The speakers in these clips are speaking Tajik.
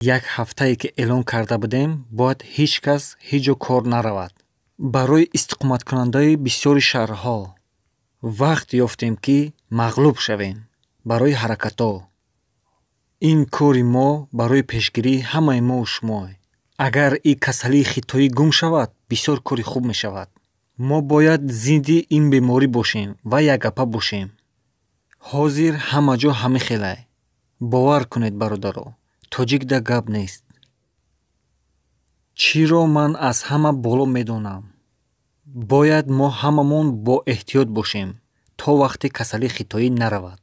як ҳафтае ки эълон карда будем, бояд ҳеҷ кас ҳеҷ ҷо кор наравад. барои истиқоматкунандаи бисёри шаҳрҳо вақт ёфтем ки мағлуб шавем барои ҳаракатҳо. ин кори мо барои пешгирии ҳамаи мову шумо. агар ин касалии хитоӣ гум шавад, бисёр кори хуб мешавад. мо бояд зидди ин беморӣ бошем ва якгапа бошем. ҳозир ҳама ҷо ҳамихелай. бовар кунед бародаро, тоҷикда гап нест. чиро ман аз ҳама боло медонам. бояд мо ҳамамон бо эҳтиёт бошем то вақте касалии хитоӣ наравад.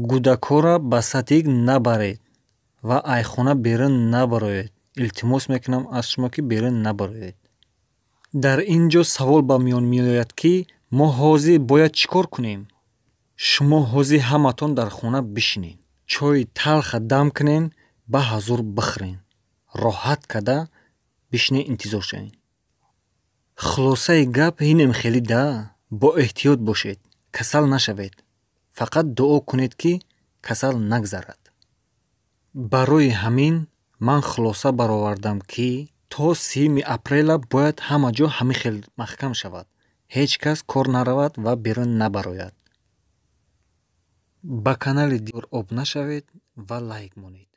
гудакҳоро ба сатҳи набаред ва айхона берун набароед. илтимос мекунам аз шумо ки берун набароед. дар ин ҷо савол ба миён меояд ки мо ҳозир бояд чӣ кор кунем. шумо ҳозир ҳаматон дар хона бишинед, чойи талха дам кунен, ба ҳазур бихӯрен, роҳат карда бишинед интизор шавед. хулосаи гап инем хеле да. бо эҳтиёт бошед, касал нашавед. фақат дуо кунед ки касал нагзарад. барои ҳамин ман хулоса баровардам ки то 3 апрела бояд ҳама ҷо ҳамихел маҳкам шавад. ҳеҷ кас кор наравад ва берун набарояд. ба канали дигар обуна шавед ва лайк монед.